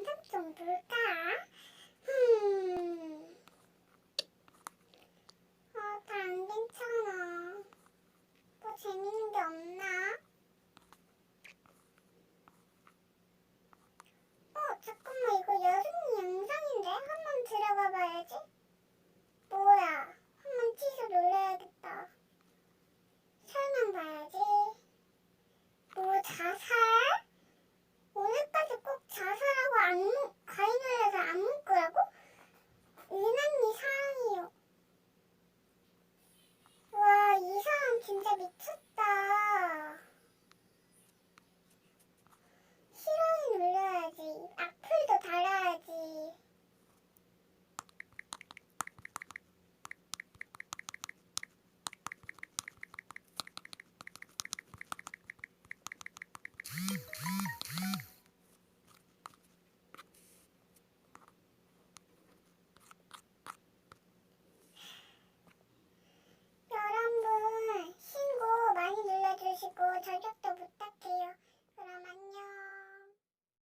영상 좀 볼까? 다 안 괜찮아. 뭐 재밌는 게 없나? 잠깐만, 이거 여승이 영상인데? 한번 들어가 봐야지. 뭐야? 한번 취소 눌러야겠다. 설명 봐야지. 뭐 자살? 오늘까지 꼭 자살하고 가위 눌러서 안 묶으라고? 은한이 사랑이요. 와, 이 사람 진짜 미쳤다. 싫어요 눌러야지. 악플도 달아야지. 여러분, 신고 많이 눌러주시고 저격도